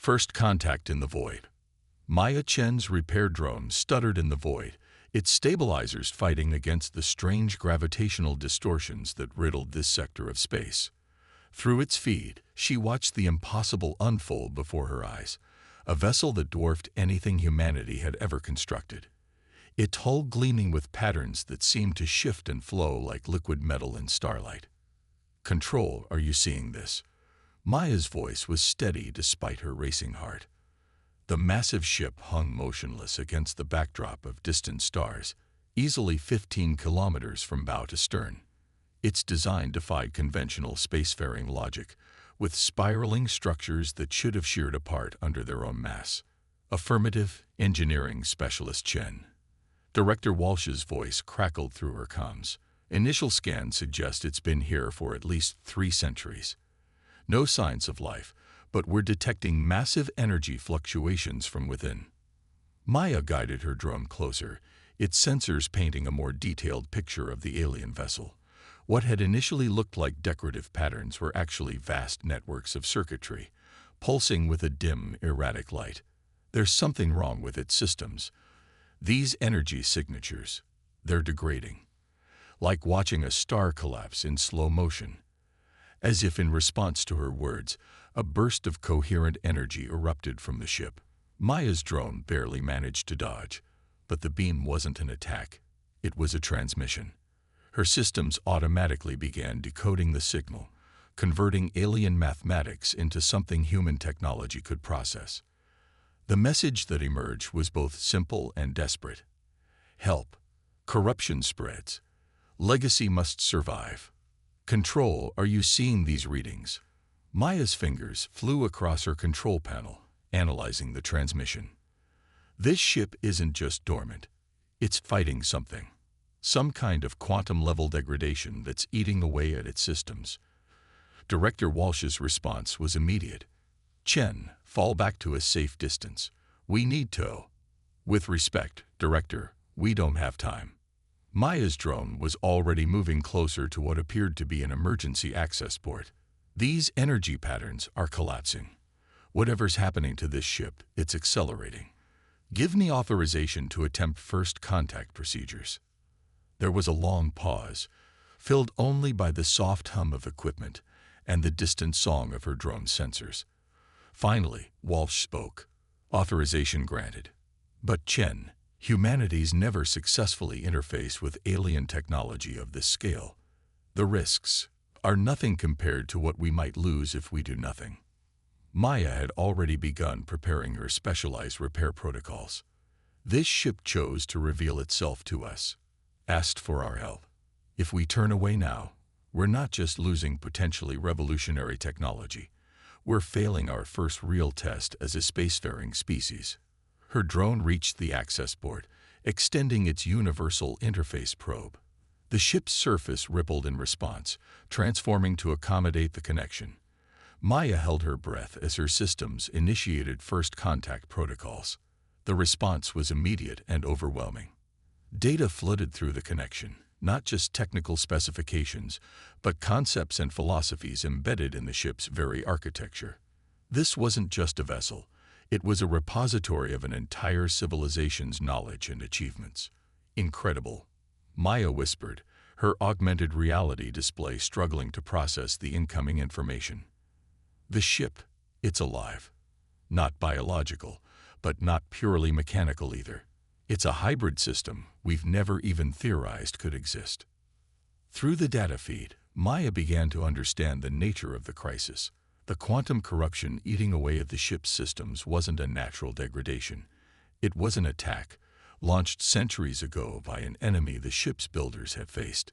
First contact in the void. Maya Chen's repair drone stuttered in the void, its stabilizers fighting against the strange gravitational distortions that riddled this sector of space. Through its feed, she watched the impossible unfold before her eyes, a vessel that dwarfed anything humanity had ever constructed. Its hull gleaming with patterns that seemed to shift and flow like liquid metal in starlight. "Control, are you seeing this?" Maya's voice was steady despite her racing heart. The massive ship hung motionless against the backdrop of distant stars, easily 15 kilometers from bow to stern. Its design defied conventional spacefaring logic, with spiraling structures that should have sheared apart under their own mass. "Affirmative, engineering specialist Chen." Director Walsh's voice crackled through her comms. "Initial scans suggest it's been here for at least 3 centuries. No signs of life, but we're detecting massive energy fluctuations from within." Maya guided her drone closer, its sensors painting a more detailed picture of the alien vessel. What had initially looked like decorative patterns were actually vast networks of circuitry, pulsing with a dim, erratic light. "There's something wrong with its systems. These energy signatures, they're degrading. Like watching a star collapse in slow motion." As if in response to her words, a burst of coherent energy erupted from the ship. Maya's drone barely managed to dodge, but the beam wasn't an attack. It was a transmission. Her systems automatically began decoding the signal, converting alien mathematics into something human technology could process. The message that emerged was both simple and desperate. "Help. Corruption spreads. Legacy must survive. Control, are you seeing these readings?" Maya's fingers flew across her control panel, analyzing the transmission. "This ship isn't just dormant. It's fighting something. Some kind of quantum-level degradation that's eating away at its systems." Director Walsh's response was immediate. "Chen, fall back to a safe distance. We need to." "With respect, Director, we don't have time." Maya's drone was already moving closer to what appeared to be an emergency access port. "These energy patterns are collapsing. Whatever's happening to this ship, it's accelerating. Give me authorization to attempt first contact procedures." There was a long pause, filled only by the soft hum of equipment and the distant song of her drone's sensors. Finally, Walsh spoke. "Authorization granted. But Chen, humanity's never successfully interfaced with alien technology of this scale. The risks are nothing compared to what we might lose if we do nothing." Maya had already begun preparing her specialized repair protocols. "This ship chose to reveal itself to us, asked for our help. If we turn away now, we're not just losing potentially revolutionary technology, we're failing our first real test as a spacefaring species." Her drone reached the access port, extending its universal interface probe. The ship's surface rippled in response, transforming to accommodate the connection. Maya held her breath as her systems initiated first contact protocols. The response was immediate and overwhelming. Data flooded through the connection, not just technical specifications, but concepts and philosophies embedded in the ship's very architecture. This wasn't just a vessel. It was a repository of an entire civilization's knowledge and achievements. "Incredible," Maya whispered, her augmented reality display struggling to process the incoming information. "The ship, it's alive. Not biological, but not purely mechanical either. It's a hybrid system we've never even theorized could exist." Through the data feed, Maya began to understand the nature of the crisis. The quantum corruption eating away at the ship's systems wasn't a natural degradation. It was an attack, launched centuries ago by an enemy the ship's builders had faced.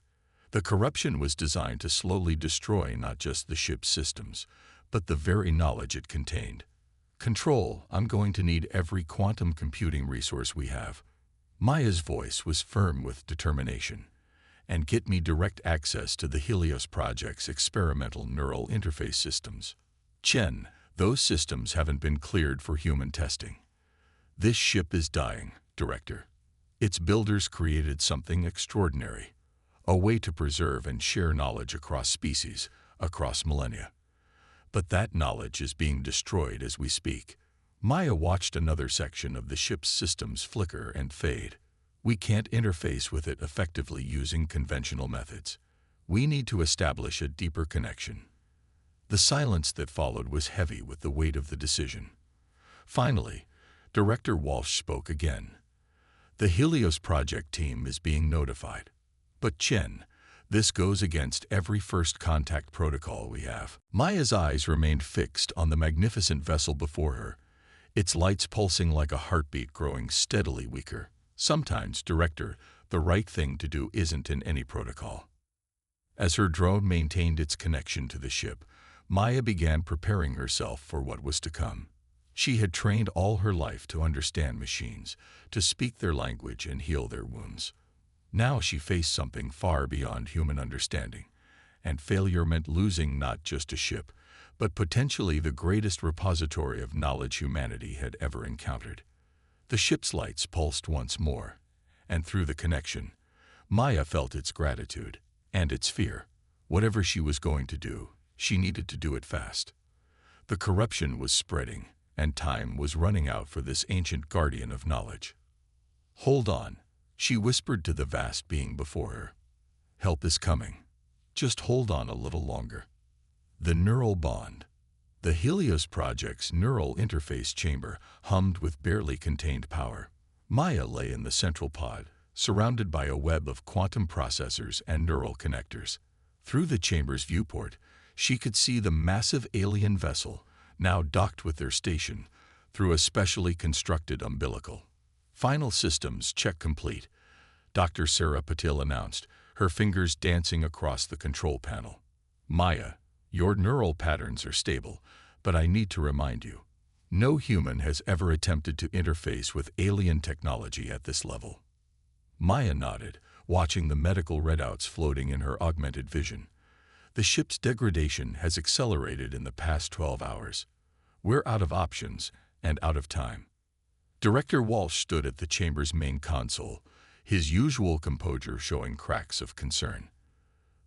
The corruption was designed to slowly destroy not just the ship's systems, but the very knowledge it contained. "Control, I'm going to need every quantum computing resource we have." Maya's voice was firm with determination. "And get me direct access to the Helios Project's experimental neural interface systems. Chen, those systems haven't been cleared for human testing. This ship is dying, Director. Its builders created something extraordinary, a way to preserve and share knowledge across species, across millennia. But that knowledge is being destroyed as we speak. Maya watched another section of the ship's systems flicker and fade. We can't interface with it effectively using conventional methods. We need to establish a deeper connection. The silence that followed was heavy with the weight of the decision. Finally, Director Walsh spoke again. The Helios project team is being notified. But Chen, this goes against every first contact protocol we have. Maya's eyes remained fixed on the magnificent vessel before her, its lights pulsing like a heartbeat growing steadily weaker. Sometimes, Director, the right thing to do isn't in any protocol. As her drone maintained its connection to the ship, Maya began preparing herself for what was to come. She had trained all her life to understand machines, to speak their language and heal their wounds. Now she faced something far beyond human understanding, and failure meant losing not just a ship, but potentially the greatest repository of knowledge humanity had ever encountered. The ship's lights pulsed once more, and through the connection, Maya felt its gratitude and its fear. Whatever she was going to do, she needed to do it fast. The corruption was spreading, and time was running out for this ancient guardian of knowledge. "Hold on," she whispered to the vast being before her. "Help is coming. Just hold on a little longer." The neural bond. The Helios project's neural interface chamber hummed with barely contained power. Maya lay in the central pod, surrounded by a web of quantum processors and neural connectors. Through the chamber's viewport, she could see the massive alien vessel, now docked with their station, through a specially constructed umbilical. "Final systems check complete," Dr. Sarah Patil announced, her fingers dancing across the control panel. "Maya, your neural patterns are stable, but I need to remind you, no human has ever attempted to interface with alien technology at this level." Maya nodded, watching the medical readouts floating in her augmented vision. "The ship's degradation has accelerated in the past 12 hours. We're out of options and out of time." Director Walsh stood at the chamber's main console, his usual composure showing cracks of concern.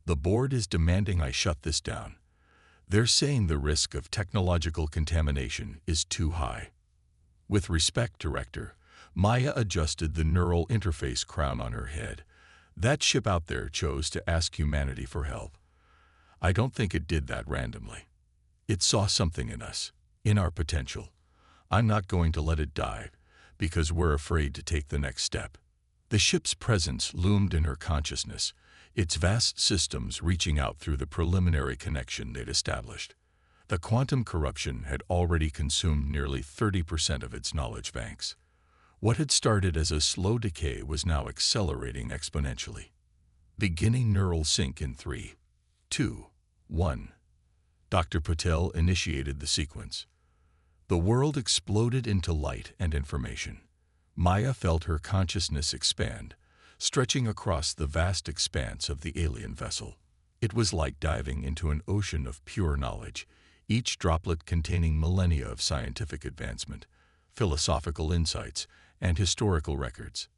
"The board is demanding I shut this down. They're saying the risk of technological contamination is too high." "With respect, Director," Maya adjusted the neural interface crown on her head. "That ship out there chose to ask humanity for help. I don't think it did that randomly. It saw something in us, in our potential. I'm not going to let it die, because we're afraid to take the next step." The ship's presence loomed in her consciousness, its vast systems reaching out through the preliminary connection they'd established. The quantum corruption had already consumed nearly 30% of its knowledge banks. What had started as a slow decay was now accelerating exponentially. "Beginning neural sync in 3, 2, 1. Dr. Patel initiated the sequence. The world exploded into light and information. Maya felt her consciousness expand, stretching across the vast expanse of the alien vessel. It was like diving into an ocean of pure knowledge, each droplet containing millennia of scientific advancement, philosophical insights, and historical records.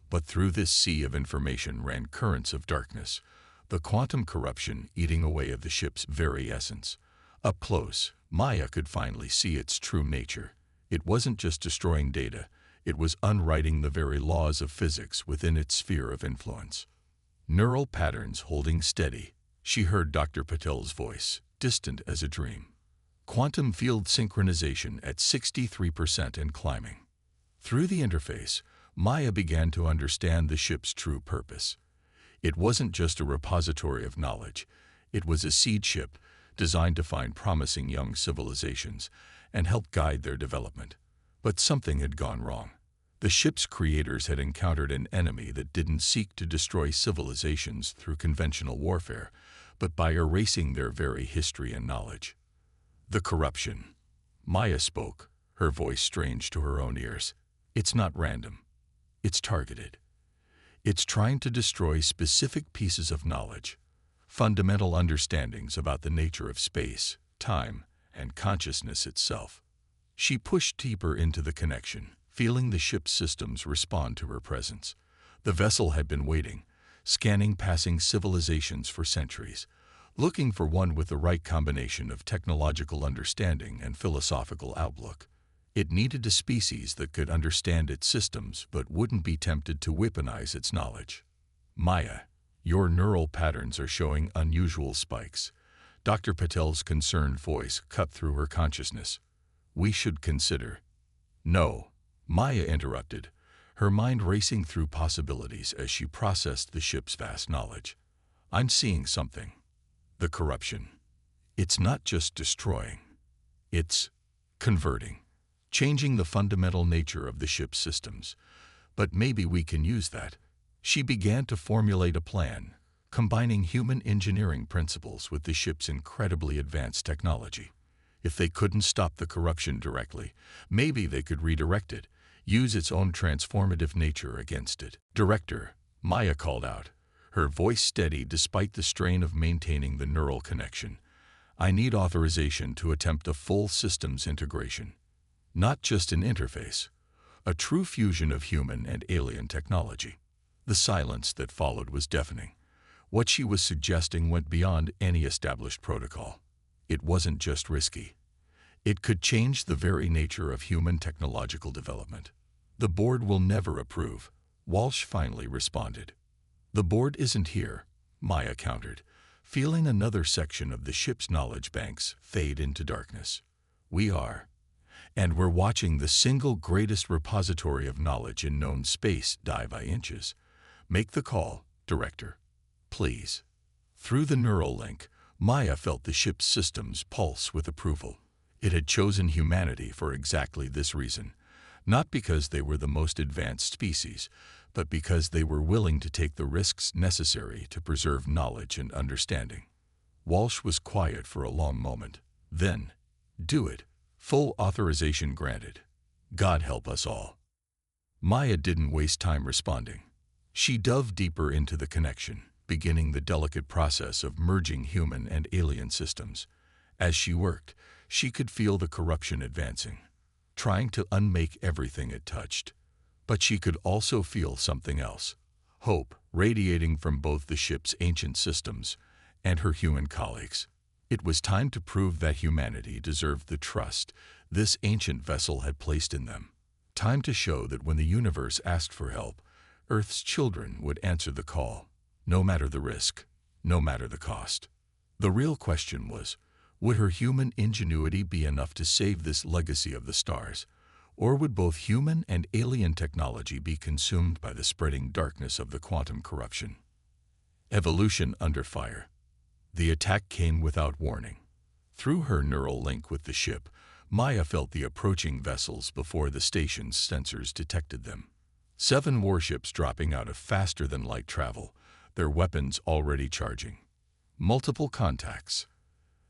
But through this sea of information ran currents of darkness, the quantum corruption eating away at the ship's very essence. Up close, Maya could finally see its true nature. It wasn't just destroying data, it was unwriting the very laws of physics within its sphere of influence. Neural patterns holding steady, she heard Dr. Patel's voice, distant as a dream. Quantum field synchronization at 63% and climbing. Through the interface, Maya began to understand the ship's true purpose. It wasn't just a repository of knowledge, it was a seed ship designed to find promising young civilizations and help guide their development. But something had gone wrong. The ship's creators had encountered an enemy that didn't seek to destroy civilizations through conventional warfare, but by erasing their very history and knowledge. The corruption. Maya spoke, her voice strange to her own ears. It's not random. It's targeted. It's trying to destroy specific pieces of knowledge, fundamental understandings about the nature of space, time, and consciousness itself. She pushed deeper into the connection, feeling the ship's systems respond to her presence. The vessel had been waiting, scanning passing civilizations for centuries, looking for one with the right combination of technological understanding and philosophical outlook. It needed a species that could understand its systems but wouldn't be tempted to weaponize its knowledge. Maya, your neural patterns are showing unusual spikes. Dr. Patel's concerned voice cut through her consciousness. We should consider. No, Maya interrupted, her mind racing through possibilities as she processed the ship's vast knowledge. I'm seeing something. The corruption. It's not just destroying. It's converting, changing the fundamental nature of the ship's systems. But maybe we can use that. She began to formulate a plan, combining human engineering principles with the ship's incredibly advanced technology. If they couldn't stop the corruption directly, maybe they could redirect it, use its own transformative nature against it. Director, Maya called out, her voice steady despite the strain of maintaining the neural connection. I need authorization to attempt a full systems integration. Not just an interface, a true fusion of human and alien technology. The silence that followed was deafening. What she was suggesting went beyond any established protocol. It wasn't just risky. It could change the very nature of human technological development. The board will never approve, Walsh finally responded. The board isn't here, Maya countered, feeling another section of the ship's knowledge banks fade into darkness. We are. And we're watching the single greatest repository of knowledge in known space die by inches. Make the call, Director. Please. Through the neural link, Maya felt the ship's systems pulse with approval. It had chosen humanity for exactly this reason, not because they were the most advanced species, but because they were willing to take the risks necessary to preserve knowledge and understanding. Walsh was quiet for a long moment. Then, do it. Full authorization granted. God help us all. Maya didn't waste time responding. She dove deeper into the connection, beginning the delicate process of merging human and alien systems. As she worked, she could feel the corruption advancing, trying to unmake everything it touched. But she could also feel something else, hope radiating from both the ship's ancient systems and her human colleagues. It was time to prove that humanity deserved the trust this ancient vessel had placed in them. Time to show that when the universe asked for help, Earth's children would answer the call, no matter the risk, no matter the cost. The real question was, would her human ingenuity be enough to save this legacy of the stars? Or would both human and alien technology be consumed by the spreading darkness of the quantum corruption? Evolution under fire. The attack came without warning. Through her neural link with the ship, Maya felt the approaching vessels before the station's sensors detected them. 7 warships dropping out of faster-than-light travel, their weapons already charging. Multiple contacts.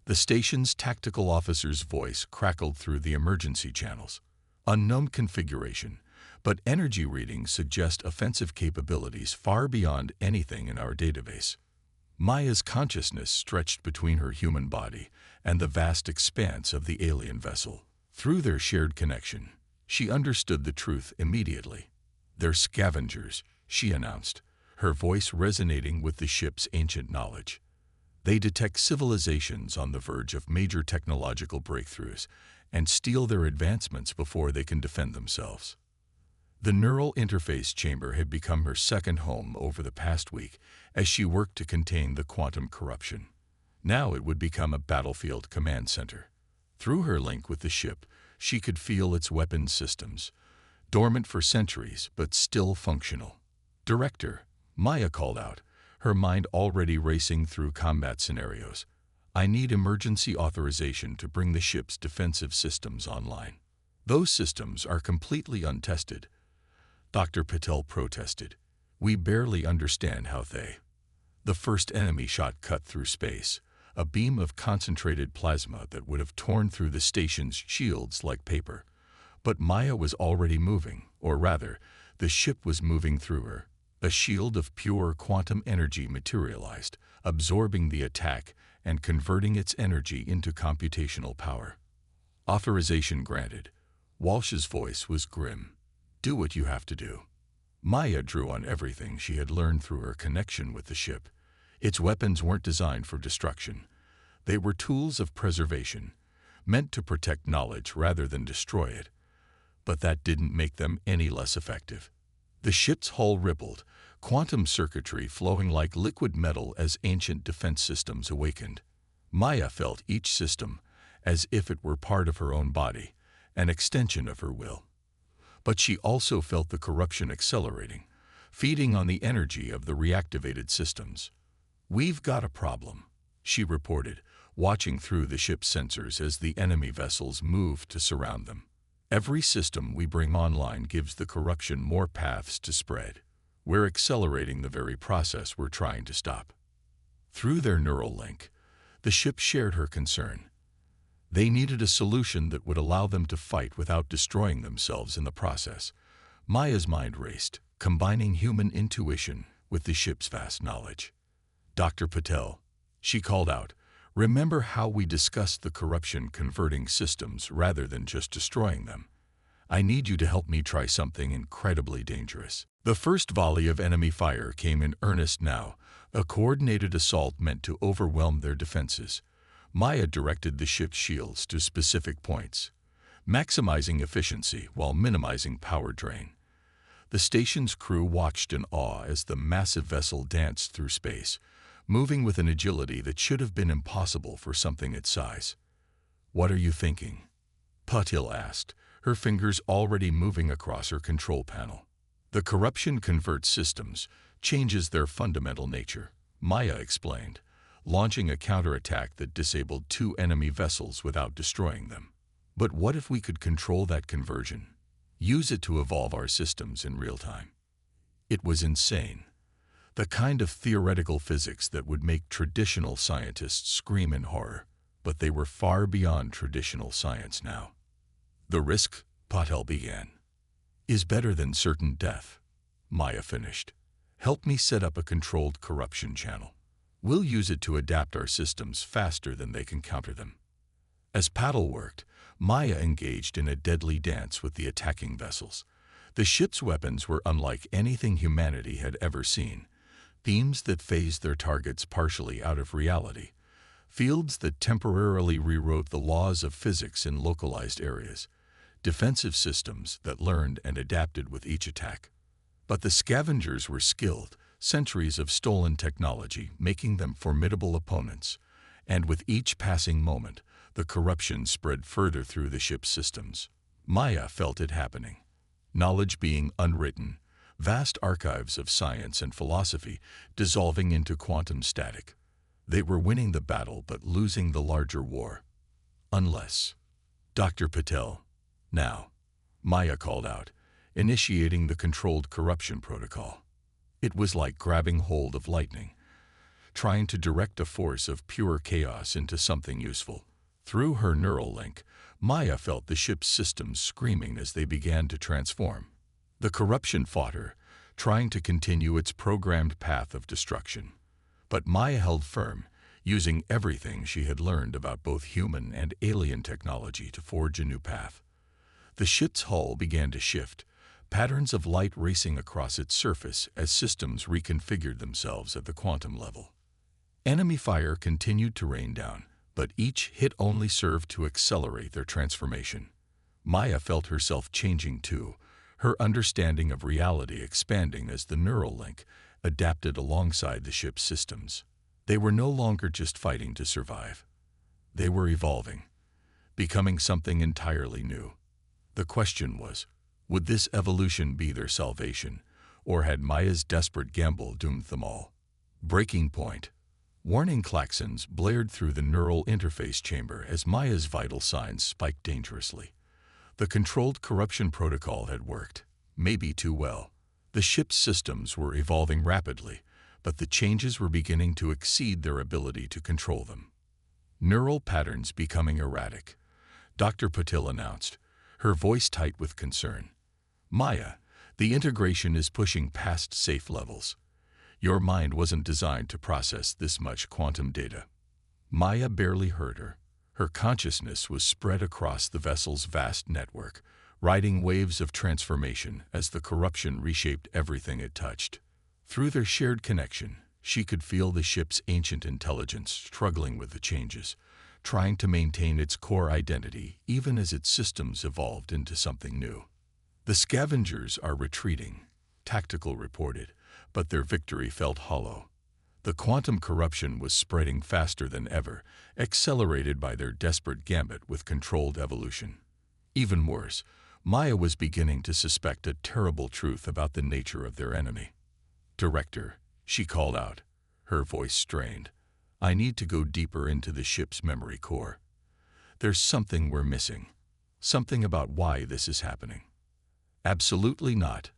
The station's tactical officer's voice crackled through the emergency channels. Unknown configuration, but energy readings suggest offensive capabilities far beyond anything in our database. Maya's consciousness stretched between her human body and the vast expanse of the alien vessel. Through their shared connection, she understood the truth immediately. They're scavengers, she announced, her voice resonating with the ship's ancient knowledge. They detect civilizations on the verge of major technological breakthroughs and steal their advancements before they can defend themselves. The neural interface chamber had become her second home over the past week as she worked to contain the quantum corruption. Now it would become a battlefield command center. Through her link with the ship, she could feel its weapons systems, dormant for centuries but still functional. Director, Maya called out, her mind already racing through combat scenarios. I need emergency authorization to bring the ship's defensive systems online. Those systems are completely untested. Dr. Patel protested. We barely understand how they. The first enemy shot cut through space, a beam of concentrated plasma that would have torn through the station's shields like paper. But Maya was already moving, or rather, the ship was moving through her. A shield of pure quantum energy materialized, absorbing the attack and converting its energy into computational power. Authorization granted. Walsh's voice was grim. Do what you have to do. Maya drew on everything she had learned through her connection with the ship. Its weapons weren't designed for destruction. They were tools of preservation, meant to protect knowledge rather than destroy it. But that didn't make them any less effective. The ship's hull rippled, quantum circuitry flowing like liquid metal as ancient defense systems awakened. Maya felt each system as if it were part of her own body, an extension of her will. But she also felt the corruption accelerating, feeding on the energy of the reactivated systems. "We've got a problem," she reported, watching through the ship's sensors as the enemy vessels moved to surround them. "Every system we bring online gives the corruption more paths to spread. We're accelerating the very process we're trying to stop." Through their neural link, the ship shared her concern. They needed a solution that would allow them to fight without destroying themselves in the process. Maya's mind raced, combining human intuition with the ship's vast knowledge. "Dr. Patel," she called out, "remember how we discussed the corruption converting systems rather than just destroying them? I need you to help me try something incredibly dangerous." The first volley of enemy fire came in earnest now, a coordinated assault meant to overwhelm their defenses. Maya directed the ship's shields to specific points, maximizing efficiency while minimizing power drain. The station's crew watched in awe as the massive vessel danced through space, moving with an agility that should have been impossible for something its size. "What are you thinking?" Patil asked, her fingers already moving across her control panel. "The corruption converts systems, changes their fundamental nature," Maya explained, launching a counterattack that disabled 2 enemy vessels without destroying them. "But what if we could control that conversion? Use it to evolve our systems in real time?" It was insane. The kind of theoretical physics that would make traditional scientists scream in horror, but they were far beyond traditional science now. "The risk," Patel began, "is better than certain death," Maya finished. "Help me set up a controlled corruption channel. We'll use it to adapt our systems faster than they can counter them." As Patel worked, Maya engaged in a deadly dance with the attacking vessels. The ship's weapons were unlike anything humanity had ever seen. Beams that phased their targets partially out of reality. Fields that temporarily rewrote the laws of physics in localized areas. Defensive systems that learned and adapted with each attack. But the scavengers were skilled, centuries of stolen technology making them formidable opponents. And with each passing moment, the corruption spread further through the ship's systems. Maya felt it happening. Knowledge being unwritten, vast archives of science and philosophy dissolving into quantum static. They were winning the battle but losing the larger war. Unless... "Dr. Patel, now," Maya called out, initiating the controlled corruption protocol. It was like grabbing hold of lightning, trying to direct a force of pure chaos into something useful. Through her neural link, Maya felt the ship's systems screaming as they began to transform. The corruption fought her, trying to continue its programmed path of destruction. But Maya held firm, using everything she had learned about both human and alien technology to forge a new path. The ship's hull began to shift, patterns of light racing across its surface as systems reconfigured themselves at the quantum level. Enemy fire continued to rain down, but each hit only served to accelerate their transformation. Maya felt herself changing too, her understanding of reality expanding as the neural link adapted alongside the ship's systems. They were no longer just fighting to survive. They were evolving, becoming something entirely new. The question was, would this evolution be their salvation, or had Maya's desperate gamble doomed them all? Breaking point. Warning klaxons blared through the neural interface chamber as Maya's vital signs spiked dangerously. The controlled corruption protocol had worked, maybe too well. The ship's systems were evolving rapidly, but the changes were beginning to exceed their ability to control them. Neural patterns becoming erratic, Dr. Patil announced, her voice tight with concern. "Maya, the integration is pushing past safe levels. Your mind wasn't designed to process this much quantum data." Maya barely heard her. Her consciousness was spread across the vessel's vast network, riding waves of transformation as the corruption reshaped everything it touched. Through their shared connection, She could feel the ship's ancient intelligence struggling with the changes, trying to maintain its core identity even as its systems evolved into something new. The scavengers are retreating, Tactical reported, but their victory felt hollow. The quantum corruption was spreading faster than ever, accelerated by their desperate gambit with controlled evolution. Even worse, Maya was beginning to suspect a terrible truth about the nature of their enemy. "Director," she called out, her voice strained, "I need to go deeper into the ship's memory core. There's something we're missing. Something about why this is happening." "Absolutely not,"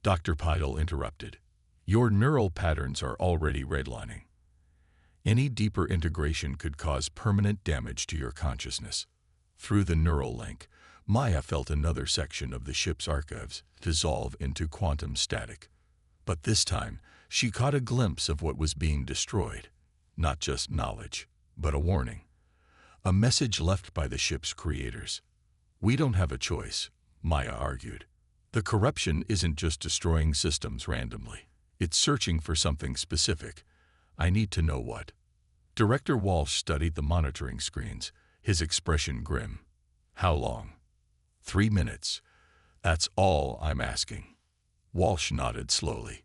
Dr. Pidal interrupted. "Your neural patterns are already redlining. Any deeper integration could cause permanent damage to your consciousness." Through the neural link, Maya felt another section of the ship's archives dissolve into quantum static. But this time, she caught a glimpse of what was being destroyed. Not just knowledge, but a warning. A message left by the ship's creators. "We don't have a choice," Maya argued. "The corruption isn't just destroying systems randomly. It's searching for something specific. I need to know what." Director Walsh studied the monitoring screens, his expression grim. "How long?" 3 minutes. "That's all I'm asking." Walsh nodded slowly.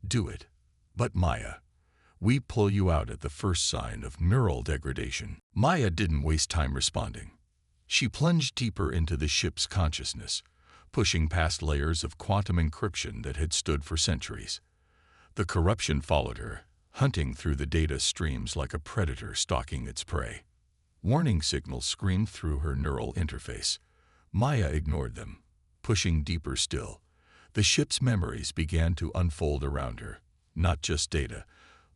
"Do it." "But Maya, we pull you out at the first sign of neural degradation." Maya didn't waste time responding. She plunged deeper into the ship's consciousness, pushing past layers of quantum encryption that had stood for centuries. The corruption followed her, hunting through the data streams like a predator stalking its prey. Warning signals screamed through her neural interface. Maya ignored them. Pushing deeper still, the ship's memories began to unfold around her, not just data,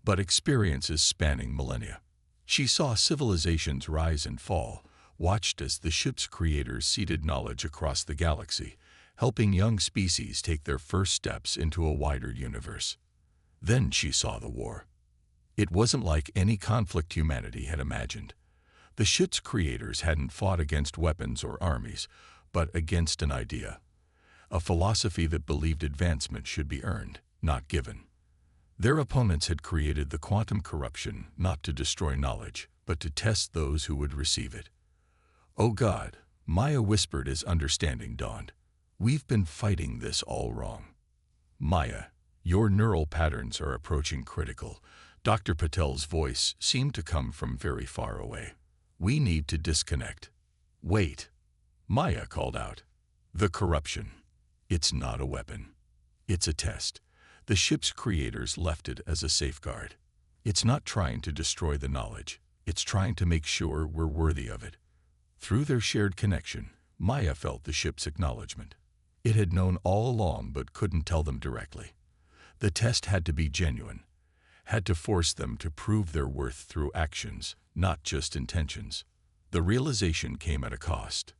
but experiences spanning millennia. She saw civilizations rise and fall, watched as the ship's creators seeded knowledge across the galaxy, helping young species take their first steps into a wider universe. Then she saw the war. It wasn't like any conflict humanity had imagined. The ship's creators hadn't fought against weapons or armies, but against an idea. A philosophy that believed advancement should be earned, not given. Their opponents had created the quantum corruption not to destroy knowledge, but to test those who would receive it. "Oh God," Maya whispered as understanding dawned. "We've been fighting this all wrong." "Maya, your neural patterns are approaching critical." Dr. Patel's voice seemed to come from very far away. "We need to disconnect." "Wait," Maya called out. "The corruption. It's not a weapon. It's a test. The ship's creators left it as a safeguard. It's not trying to destroy the knowledge. It's trying to make sure we're worthy of it." Through their shared connection, Maya felt the ship's acknowledgement. It had known all along but couldn't tell them directly. The test had to be genuine, had to force them to prove their worth through actions, not just intentions. The realization came at a cost.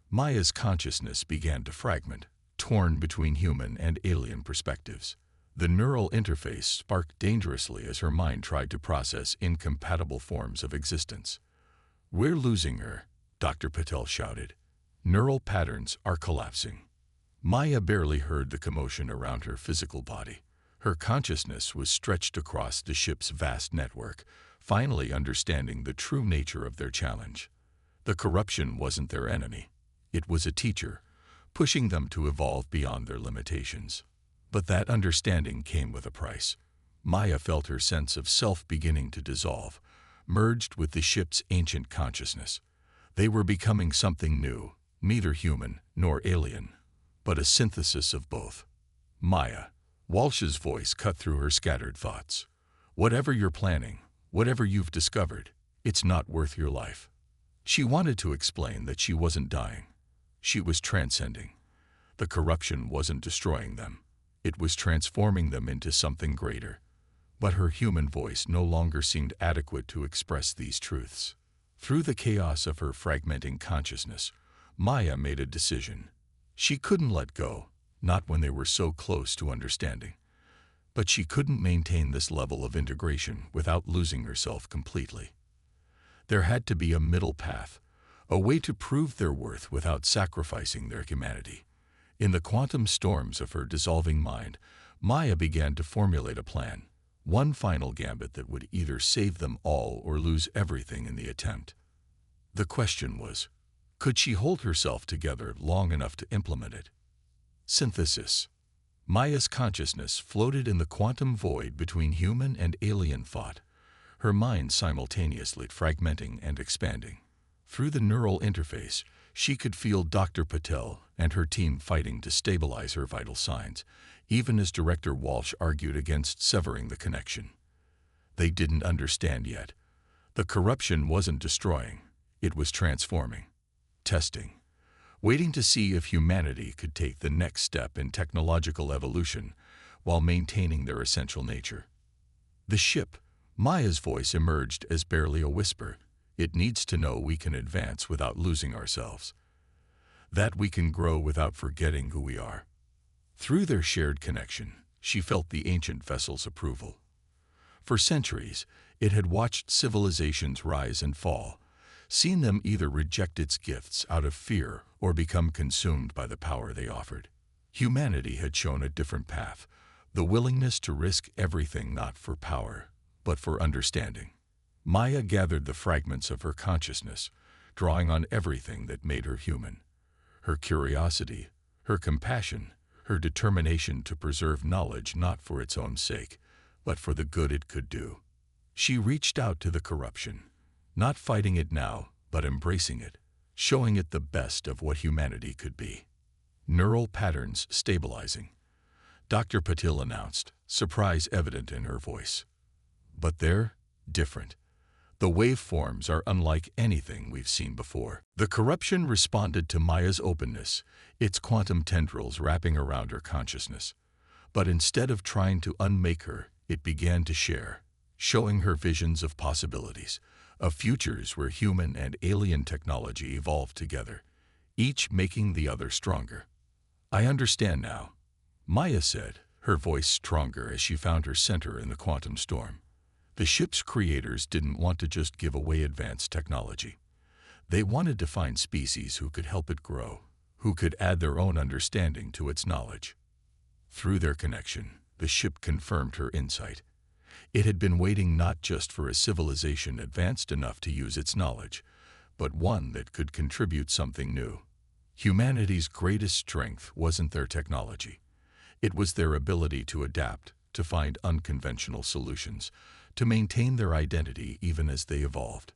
Maya's consciousness began to fragment, torn between human and alien perspectives. The neural interface sparked dangerously as her mind tried to process incompatible forms of existence. "We're losing her," Dr. Patel shouted. "Neural patterns are collapsing." Maya barely heard the commotion around her physical body. Her consciousness was stretched across the ship's vast network, finally understanding the true nature of their challenge. The corruption wasn't their enemy. It was a teacher, pushing them to evolve beyond their limitations. But that understanding came with a price. Maya felt her sense of self beginning to dissolve, merged with the ship's ancient consciousness. They were becoming something new, neither human nor alien, but a synthesis of both. "Maya," Walsh's voice cut through her scattered thoughts. "Whatever you're planning, whatever you've discovered, it's not worth your life." She wanted to explain that she wasn't dying. She was transcending. The corruption wasn't destroying them. It was transforming them into something greater. But her human voice no longer seemed adequate to express these truths. Through the chaos of her fragmenting consciousness, Maya made a decision. She couldn't let go, not when they were so close to understanding. But she couldn't maintain this level of integration without losing herself completely. There had to be a middle path, a way to prove their worth without sacrificing their humanity. In the quantum storms of her dissolving mind, Maya began to formulate a plan, One final gambit that would either save them all or lose everything in the attempt. The question was, could she hold herself together long enough to implement it? Synthesis. Maya's consciousness floated in the quantum void between human and alien thought, her mind simultaneously fragmenting and expanding. Through the neural interface, she could feel Dr. Patel and her team fighting to stabilize her vital signs, even as Director Walsh argued against severing the connection. They didn't understand yet. The corruption wasn't destroying, it was transforming, testing, waiting to see if humanity could take the next step in technological evolution while maintaining their essential nature. The ship, Maya's voice emerged as barely a whisper. It needs to know we can advance without losing ourselves, that we can grow without forgetting who we are. Through their shared connection, she felt the ancient vessel's approval. For centuries, it had watched civilizations rise and fall, seen them either reject its gifts out of fear or become consumed by the power they offered. Humanity had shown a different path, the willingness to risk everything not for power, but for understanding. Maya gathered the fragments of her consciousness, drawing on everything that made her human. Her curiosity, her compassion, her determination to preserve knowledge not for its own sake, but for the good it could do. She reached out to the corruption, not fighting it now, but embracing it, showing it the best of what humanity could be. Neural patterns stabilizing, Dr. Patil announced, surprise evident in her voice. But they're different. The waveforms are unlike anything we've seen before. The corruption responded to Maya's openness, its quantum tendrils wrapping around her consciousness. But instead of trying to unmake her, it began to share, showing her visions of possibilities, of futures where human and alien technology evolved together, each making the other stronger. I understand now, Maya said, her voice stronger as she found her center in the quantum storm. The ship's creators didn't want to just give away advanced technology. They wanted to find species who could help it grow, who could add their own understanding to its knowledge. Through their connection, the ship confirmed her insight. It had been waiting not just for a civilization advanced enough to use its knowledge, but one that could contribute something new. Humanity's greatest strength wasn't their technology. It was their ability to adapt, to find unconventional solutions, to maintain their identity even as they evolved.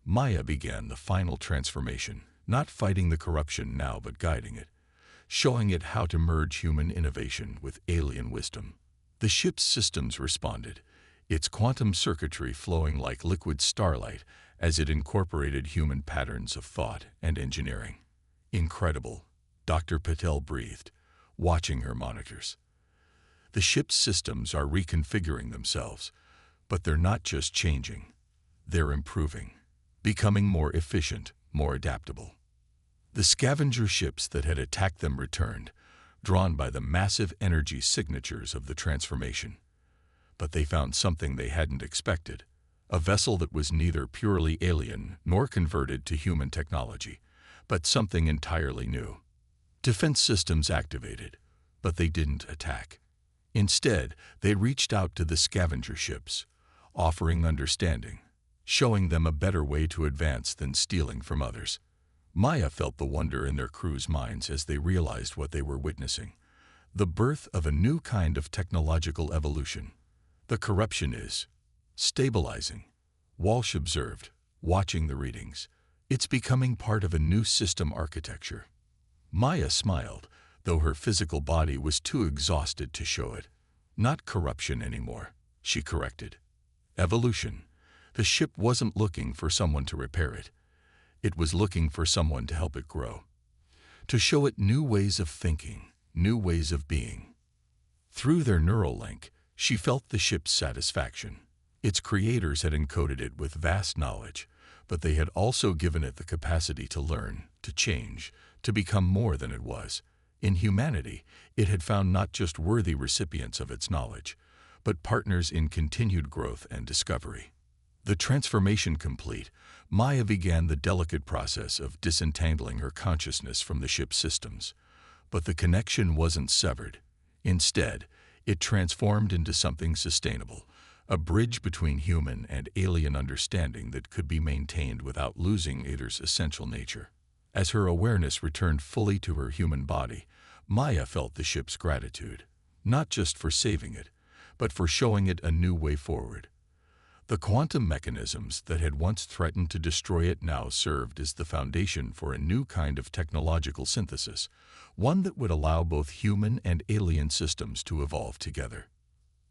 Maya began the final transformation, not fighting the corruption now but guiding it, showing it how to merge human innovation with alien wisdom. The ship's systems responded, its quantum circuitry flowing like liquid starlight as it incorporated human patterns of thought and engineering. Incredible, Dr. Patel breathed, watching her monitors. The ship's systems are reconfiguring themselves, but they're not just changing, they're improving, becoming more efficient, more adaptable. The scavenger ships that had attacked them returned, drawn by the massive energy signatures of the transformation. But they found something they hadn't expected, a vessel that was neither purely alien nor converted to human technology, but something entirely new. Defense systems activated, but they didn't attack. Instead, they reached out to the scavenger ships, offering understanding, showing them a better way to advance than stealing from others. Maya felt the wonder in their crew's minds as they realized what they were witnessing, the birth of a new kind of technological evolution. The corruption is stabilizing, Walsh observed, watching the readings. It's becoming part of a new system architecture. Maya smiled, though her physical body was too exhausted to show it. Not corruption anymore, she corrected. Evolution. The ship wasn't looking for someone to repair it. It was looking for someone to help it grow, to show it new ways of thinking, new ways of being. Through their neural link, she felt the ship's satisfaction. Its creators had encoded it with vast knowledge, but they had also given it the capacity to learn, to change, to become more than it was. In humanity, it had found not just worthy recipients of its knowledge, but partners in continued growth and discovery. The transformation complete, Maya began the delicate process of disentangling her consciousness from the ship's systems. But the connection wasn't severed. Instead, it transformed into something sustainable, a bridge between human and alien understanding that could be maintained without losing Ader's essential nature. As her awareness returned fully to her human body, Maya felt the ship's gratitude, not just for saving it, but for showing it a new way forward. The quantum mechanisms that had once threatened to destroy it now served as the foundation for a new kind of technological synthesis, one that would allow both human and alien systems to evolve together.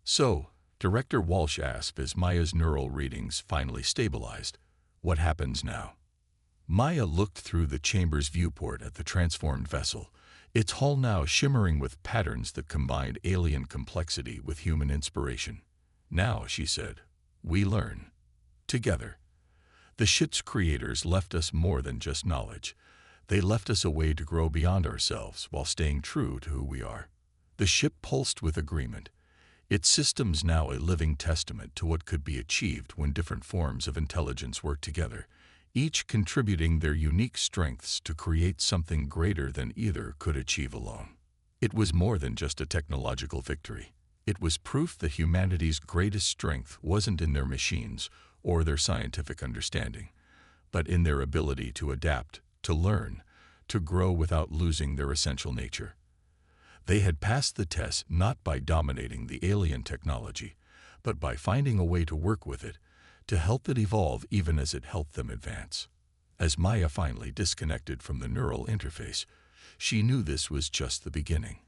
So, Director Walsh asked as Maya's neural readings finally stabilized, "What happens now?" Maya looked through the chamber's viewport at the transformed vessel, its hull now shimmering with patterns that combined alien complexity with human inspiration. "Now," she said, "we learn. Together." The ship's creators left us more than just knowledge. They left us a way to grow beyond ourselves while staying true to who we are. The ship pulsed with agreement, its systems now a living testament to what could be achieved when different forms of intelligence work together, each contributing their unique strengths to create something greater than either could achieve alone. It was more than just a technological victory. It was proof that humanity's greatest strength wasn't in their machines or their scientific understanding, but in their ability to adapt, to learn, to grow without losing their essential nature. They had passed the test not by dominating the alien technology, but by finding a way to work with it, to help it evolve even as it helped them advance. As Maya finally disconnected from the neural interface, she knew this was just the beginning.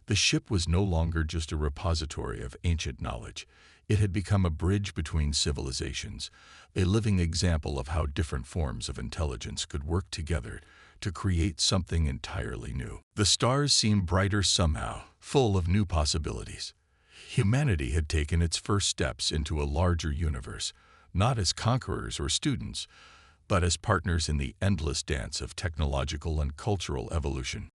The ship was no longer just a repository of ancient knowledge. It had become a bridge between civilizations, a living example of how different forms of intelligence could work together to create something entirely new. The stars seemed brighter somehow, full of new possibilities. Humanity had taken its first steps into a larger universe, not as conquerors or students, but as partners in the endless dance of technological and cultural evolution.